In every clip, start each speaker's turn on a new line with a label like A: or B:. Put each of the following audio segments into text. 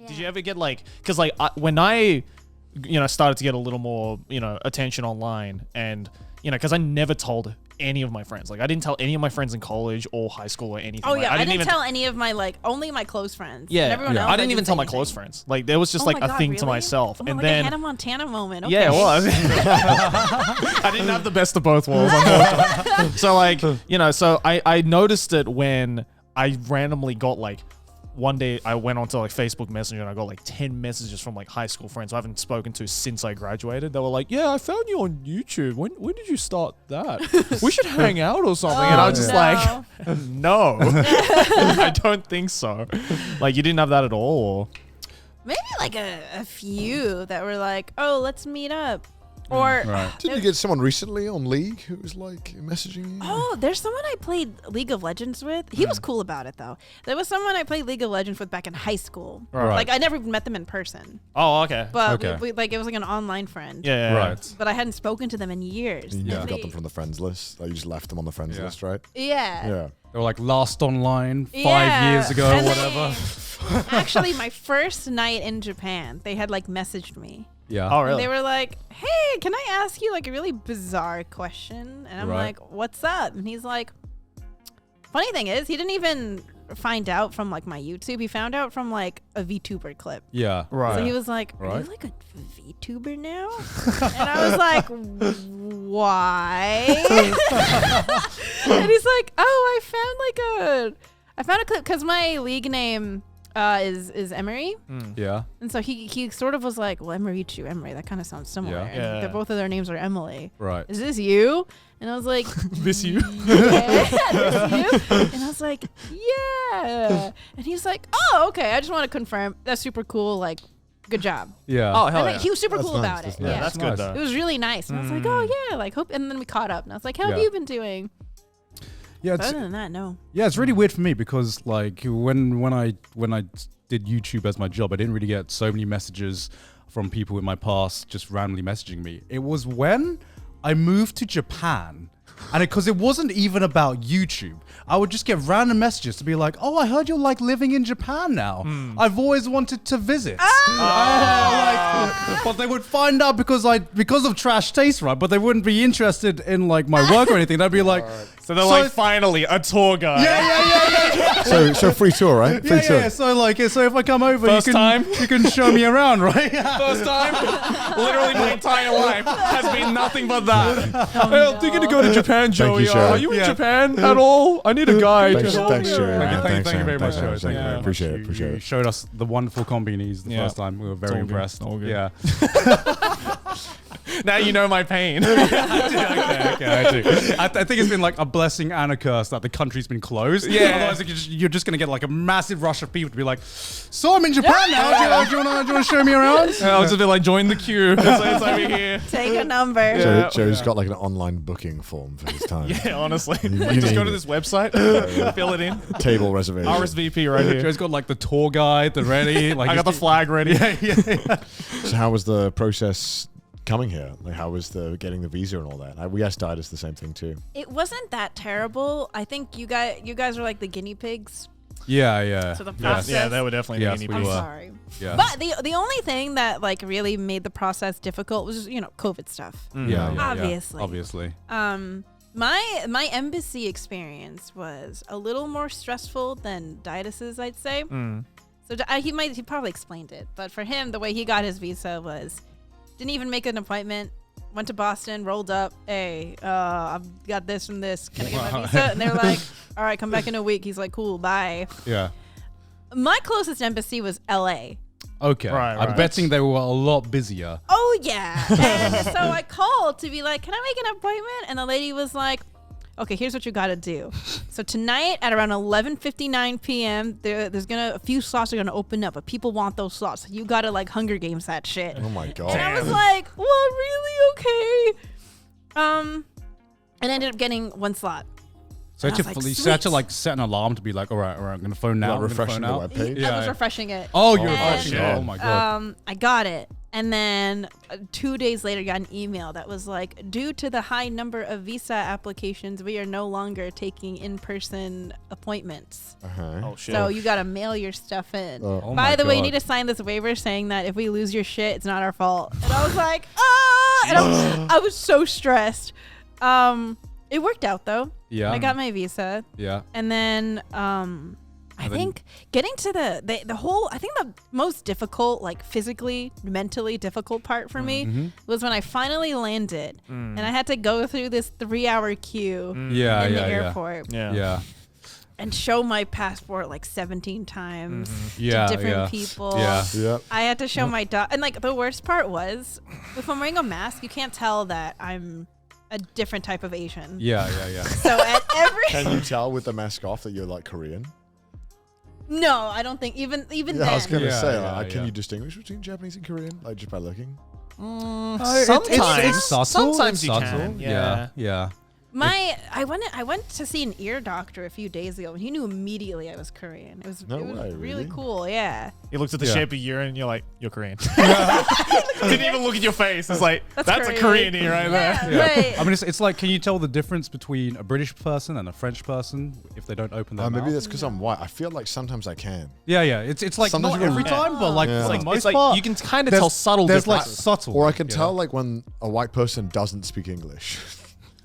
A: Did you ever get like, because like when I, started to get a little more, attention online, and because I never told any of my friends. Like I didn't tell any of my friends in college or high school or anything.
B: Oh yeah,
A: like,
B: I didn't tell any of my only my close friends.
A: Yeah,
B: and everyone else,
A: I didn't even tell my close friends. Like there was just like a thing to myself.
B: Oh,
A: and
B: like
A: then
B: a Hannah Montana moment. Okay.
A: Yeah, it was. I didn't have the best of both worlds, unfortunately. So like, so I noticed it when I randomly got like, one day I went onto like Facebook Messenger and I got like 10 messages from like high school friends who I haven't spoken to since I graduated. They were like, yeah, I found you on YouTube. When did you start that? We should hang out or something. And I was just like, no, I don't think so. Like you didn't have that at all? Or?
B: Maybe like a few that were like, oh, let's meet up. Or
C: didn't you get someone recently on League who was like messaging you?
B: Oh, there's someone I played League of Legends with. He was cool about it though. There was someone I played League of Legends with back in high school.
A: Right.
B: Like I never even met them in person.
A: Oh, okay.
B: But we like it was like an online friend.
A: Yeah.
D: Right.
B: But I hadn't spoken to them in years.
C: You got them from the friends list. Like you just left them on the friends list, right?
B: Yeah.
C: Yeah.
D: They were like last online 5 years ago or whatever.
B: Actually, my first night in Japan, they had like messaged me.
D: Yeah.
A: Oh, really?
B: They were like, hey, can I ask you like a really bizarre question? And I'm like, what's up? And he's like, funny thing is, he didn't even find out from like my YouTube. He found out from like a VTuber clip.
D: Yeah.
A: Right.
B: So he was like, are you like a VTuber now? And I was like, why? And he's like, oh, I found a clip because my league name is Emery.
D: Yeah.
B: And so he sort of was like, well, Emery to Emery. That kind of sounds similar.
D: Yeah.
B: And both of their names are Emily.
D: Right.
B: Is this you? And I was like,
A: This you?
B: Yeah, this you? And I was like, yeah. And he's like, oh, okay. I just want to confirm. That's super cool. Like, good job.
D: Yeah.
A: Oh, hell
B: And
A: yeah.
B: like, he was super
C: That's
B: cool
C: nice,
B: about
C: that's
B: it.
C: nice.
B: Yeah.
A: That's good though.
B: It was really nice. And I was like, oh, yeah. Like, hope. And then we caught up. And I was like, how have you been doing?
D: Yeah.
B: Other than that, no.
D: Yeah, it's really weird for me because like when I did YouTube as my job, I didn't really get so many messages from people in my past just randomly messaging me. It was when I moved to Japan, and because it wasn't even about YouTube, I would just get random messages to be like, "Oh, I heard you're like living in Japan now. I've always wanted to visit." But they would find out because of Trash Taste, right? But they wouldn't be interested in like my work or anything. They'd be like,
A: So they're like, finally, a tour guide.
D: Yeah.
C: So free tour, right? Free tour.
D: Yeah. So if I come over,
A: First
D: you
A: time?
D: can show me around, right?
A: First time, literally my entire life has been nothing but that.
B: Oh,
A: I'm thinking to go to Japan, Joey.
C: you, Sherry.
A: Are you in Japan at all? I need a guide.
C: Thanks,
A: to
C: thanks,
A: help
C: Sherry.
A: me.
C: man.
D: Thank you very much,
C: Thanks,
D: Joey.
C: man.
D: Thank you.
C: Appreciate it.
D: You
C: Appreciate it.
D: showed us the wonderful combinis the first time. We were very
A: all good.
D: impressed.
A: All good.
D: Yeah.
A: Now you know my pain.
D: Okay, I do. I think it's been like a blessing and a curse that the country's been closed.
A: Yeah.
D: Otherwise, you're just going to get like a massive rush of people to be like, so I'm in Japan now. Do you want to show me around?
A: I'll just be like, join the queue. It's over here.
B: Take a number.
A: Yeah.
C: Joe's got like an online booking form for his time.
A: Yeah, honestly.
C: You
A: Just go
C: name
A: to
C: it.
A: this website, fill it in.
C: Table reservation.
A: RSVP right here.
D: Joe's got like the tour guide, the ready. Like
A: I got the flag ready.
D: Yeah.
C: So how was the process coming here? Like how was the getting the visa and all that? We asked Didas the same thing too.
B: It wasn't that terrible. I think you guys are like the guinea pigs.
D: Yeah.
B: So the
D: Yes.
B: process.
A: Yeah, they were definitely
D: Yes,
A: the
D: we
A: guinea
B: I'm
A: pigs.
D: were.
B: sorry.
D: Yeah.
B: But the only thing that like really made the process difficult was COVID stuff.
D: Yeah.
B: Obviously. My embassy experience was a little more stressful than Didas's, I'd say. So he probably explained it, but for him, the way he got his visa was didn't even make an appointment. Went to Boston, rolled up. Hey, I've got this and this. Can I get my visa? And they're like, all right, come back in a week. He's like, cool, bye.
D: Yeah.
B: My closest embassy was LA.
D: Okay.
A: Right.
D: I'm betting they were a lot busier.
B: Oh, yeah. And so I called to be like, can I make an appointment? And the lady was like, okay, here's what you got to do. So tonight at around 11:59 p.m., there's a few slots are going to open up, but people want those slots. You got to like Hunger Games that shit.
C: Oh my god.
B: And I was like, well, really? Okay. And I ended up getting one slot.
D: So
B: And I was like,
D: you had to
B: sweet.
D: like set an alarm to be like, all right, I'm going to phone now.
C: Like refreshing the
D: I'm gonna phone
C: webpage?
D: out.
B: I was refreshing it.
D: Oh, you're
B: And,
D: refreshing. Oh my god.
B: I got it. And then 2 days later, got an email that was like, due to the high number of visa applications, we are no longer taking in-person appointments.
A: Oh shit.
B: So you got to mail your stuff in.
D: Oh
B: By
D: my
B: the way, you
D: God.
B: need to sign this waiver saying that if we lose your shit, it's not our fault. And I was like, ah! And I was so stressed. It worked out though.
D: Yeah.
B: I got my visa.
D: Yeah.
B: And then I think getting to the whole, I think the most difficult, like physically, mentally difficult part for me was when I finally landed and I had to go through this 3-hour queue
D: Yeah.
B: in
D: Yeah.
B: the
D: Yeah.
B: airport
D: Yeah.
B: and show my passport like 17 times
D: Yeah.
B: to different
D: Yeah.
B: people.
D: Yeah.
C: Yeah.
B: I had to show my and like the worst part was if I'm wearing a mask, you can't tell that I'm a different type of Asian.
D: Yeah. Yeah. Yeah.
B: So at every
C: Can you tell with the mask off that you're like Korean?
B: no, I don't think even
C: Yeah,
B: then.
C: I was gonna
D: Yeah,
C: say,
D: yeah,
C: can
D: yeah.
C: you distinguish between Japanese and Korean, like just by looking?
A: Sometimes.
D: subtle,
A: Sometimes
D: it's
A: you
D: subtle.
A: can.
D: Yeah. Yeah.
B: I went to see an ear doctor a few days ago and he knew immediately I was Korean. It was
C: No
B: it was
C: way,
B: really
C: really?
B: cool, yeah.
A: He looks at the
D: Yeah.
A: shape of your ear and you're like, you're Korean. Didn't even look at your face. It's like, that's a Korean ear right there.
B: Yeah,
D: Yeah.
B: right.
D: I mean, it's like, can you tell the difference between a British person and a French person if they don't open their mouth?
C: Maybe that's because I'm white. I feel like sometimes I can.
D: Yeah, yeah. It's like
C: Sometimes
D: not
C: you
D: every
C: can-
D: time, but like
C: Yeah.
D: for the
A: It's
D: most
A: like
D: part,
A: you can kind of
D: there's-
A: tell subtle
D: There's like
A: differences.
D: subtle,
C: Or I can
D: you
C: tell
D: know?
C: like when a white person doesn't speak English.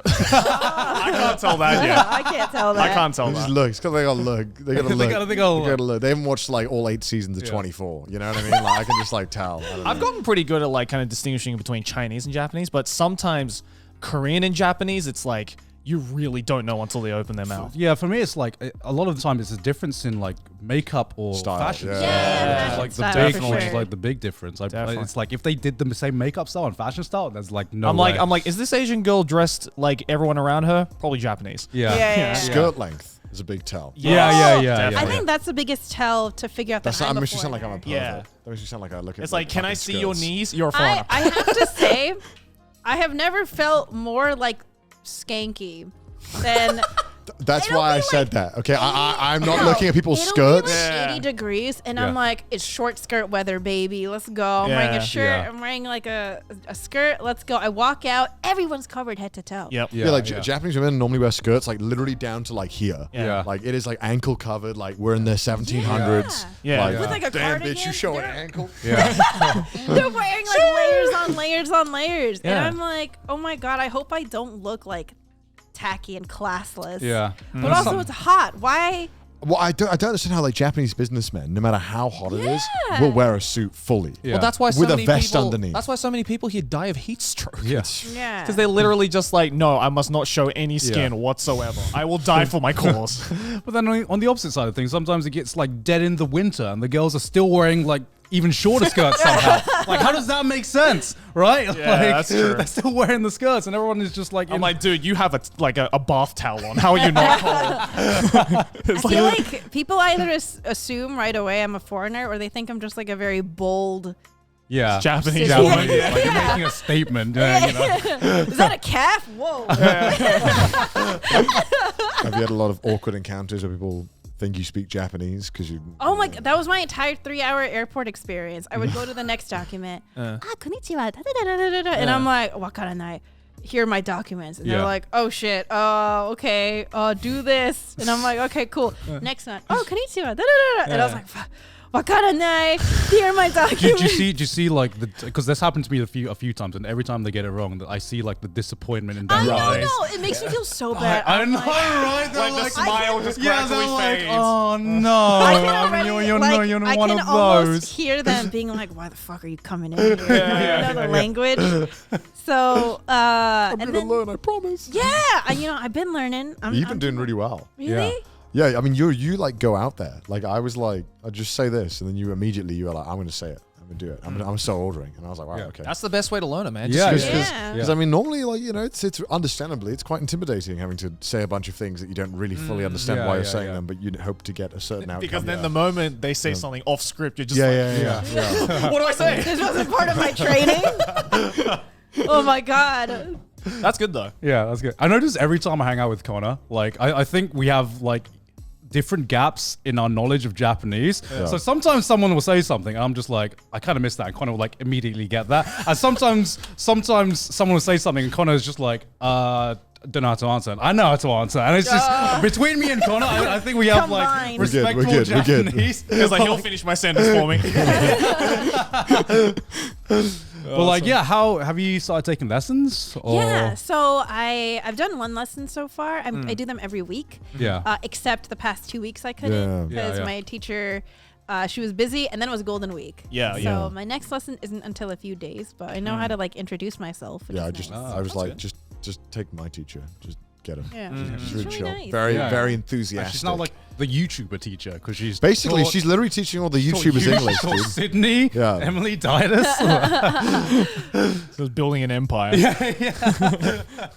A: I can't tell that yet.
B: I can't tell that.
A: I can't tell
C: They just
A: that.
C: look. It's because they gotta look. They gotta look.
D: They gotta- they gotta
C: They gotta look. They haven't watched like all 8 seasons of
D: Yeah.
C: 24. You know what I mean? Like I can just like tell. I don't
A: I've
C: know.
A: gotten pretty good at like kind of distinguishing between Chinese and Japanese, but sometimes Korean and Japanese, it's like you really don't know until they open their mouth.
D: Yeah, for me, it's like a lot of the time it's a difference in like makeup or
C: Style,
D: fashion.
C: yeah.
D: style,
B: Yeah,
D: which is like the
B: fashion
D: big,
B: style,
D: which
B: for
D: is
B: sure.
D: like the big difference.
A: Definitely.
D: It's like if they did the same makeup style and fashion style, there's like no.
A: I'm
D: way.
A: like, is this Asian girl dressed like everyone around her? Probably Japanese.
D: yeah,
B: Yeah.
C: Skirt length is a big tell.
D: yeah.
A: Definitely.
B: I think that's the biggest tell to figure out
C: That's
B: that
C: that
B: I'm
C: makes you
B: a
C: sound like I'm a pervert.
A: Yeah.
C: That makes you sound like I look at.
A: It's like, can I
C: fucking
A: see your
C: skirts.
A: knees? You're a foreigner.
B: I have to say, I have never felt more like skanky than
C: That's
B: It'll
C: why I
B: be
C: said
B: like
C: that. Okay, I'm not
B: No,
C: looking at people's
B: it'll
C: skirts.
B: Be like
A: Yeah.
B: 80 degrees, and
D: Yeah.
B: I'm like, it's short skirt weather, baby. Let's go. I'm wearing
A: Yeah.
B: a shirt.
D: Yeah.
B: I'm wearing like a skirt. Let's go. I walk out. Everyone's covered head to toe.
A: Yep.
C: Yeah, like Japanese women normally wear skirts like literally down to like here.
A: Yeah.
C: Like it is like ankle covered. Like we're in the 1700s.
A: Yeah.
C: Like,
B: With like a
C: damn
B: cardigan.
C: bitch, you show an
B: They're-
C: ankle.
D: yeah.
B: They're wearing like layers on layers on layers. And
A: Yeah.
B: I'm like, oh my God, I hope I don't look like tacky and classless.
D: Yeah.
B: But also it's hot. Why?
C: Well, I don't understand how like Japanese businessmen, no matter how hot it is,
B: Yeah.
C: will wear a suit fully.
D: Yeah.
A: Well, that's why so
C: With a
A: many
C: vest
A: people,
C: underneath.
A: That's why so many people here die of heat stroke.
D: Yeah.
B: Yeah.
A: Because they're literally just like, no, I must not show any skin
D: Yeah.
A: whatsoever. I will die for my cause.
D: But then on the opposite side of things, sometimes it gets like dead in the winter, and the girls are still wearing like even shorter skirts somehow. Like, how does that make sense, right?
A: Yeah,
D: like,
A: that's true.
D: They're still wearing the skirts, and everyone is just like,
A: I'm like, dude, you have a bath towel on. How are you not cold? It's
B: I feel like people either assume right away I'm a foreigner, or they think I'm just like a very bold.
D: yeah,
A: Japanese
B: Yeah.
A: woman.
D: Japanese, like you're making a statement, you know.
B: Is that a calf? Whoa.
C: Have you had a lot of awkward encounters where people think you speak Japanese because you?
B: Oh my! That was my entire 3-hour airport experience. I would go to the next document. Konnichiwa. Da-da-da-da-da-da, and I'm like, wakaranai. Here are my documents. And
D: Yeah.
B: they're like, oh shit. Okay. Do this. And I'm like, okay, cool. Next one. Oh, konnichiwa. Da-da-da-da. And I was like, wakaranai. Here are my documents.
D: Do you see like because this happened to me a few times, and every time they get it wrong, I see like the disappointment in
B: I
D: their
B: know,
D: eyes.
B: no. It makes me feel so bad.
D: I
B: I'm
D: know,
B: like-
D: right? They're
A: Like the smile just gradually
D: like,
A: fades.
D: oh no,
B: I can already,
D: you're
B: like,
D: you're
B: I
D: one
B: can
D: of
B: almost
D: those.
B: hear them being like, "Why the fuck are you coming in here?" You know the language. So,
C: I'm
B: and
C: gonna
B: then
C: learn. I promise.
B: yeah, I've been learning.
C: You've been doing really well.
B: Really?
C: Yeah, I mean, you like go out there. Like I was like, I just say this, and then you immediately you were like, I'm gonna say it. I'm gonna do it. I'm so ordering, and I was like, wow,
D: Yeah.
C: okay.
A: That's the best way to learn it, man.
D: Yeah,
A: Just
D: yeah.
A: use-
B: Yeah.
C: Because I mean, normally, like it's understandably, it's quite intimidating having to say a bunch of things that you don't really fully understand
D: Yeah,
C: why you're
D: yeah,
C: saying
D: yeah.
C: them, but you hope to get a certain outcome.
A: Because then the moment they say something off script, you're just
C: yeah,
A: like,
C: yeah.
A: what do I say?
B: This wasn't part of my training. Oh my god.
A: That's good though.
D: Yeah, that's good. I notice every time I hang out with Connor, like I think we have like different gaps in our knowledge of Japanese.
C: Yeah.
D: So sometimes someone will say something, and I'm just like, I kind of miss that, and Connor will like immediately get that. And sometimes someone will say something, and Connor is just like, don't know how to answer. And I know how to answer, and it's just between me and Connor. I think we have like
B: Combined.
D: respectful
C: We're good.
D: Japanese.
A: Because like he'll finish my sentence for me.
D: But like, yeah, how have you started taking lessons? Or?
B: Yeah, so I've done one lesson so far. I do them every week.
D: Yeah.
B: Except the past 2 weeks I couldn't
C: Yeah.
B: because
D: Yeah.
B: my teacher, she was busy, and then it was Golden Week.
A: Yeah,
B: so
A: yeah.
B: my next lesson isn't until a few days, but I know how to like introduce myself. Which
C: Yeah,
B: is nice.
C: I was
A: that's
C: like,
A: good.
C: just take my teacher. Just get her.
B: Yeah,
C: She's
B: she's
C: really
B: really
C: chill.
B: nice.
C: Very,
D: Yeah.
C: very
D: And
C: enthusiastic.
D: she's not like the YouTuber teacher because she's
C: Basically,
D: taught-
C: she's literally teaching all the
D: taught
C: YouTubers
D: you-
C: English,
D: taught
C: dude.
D: Sydney,
C: Yeah.
D: Emily Didas.
A: So building an empire.
D: yeah.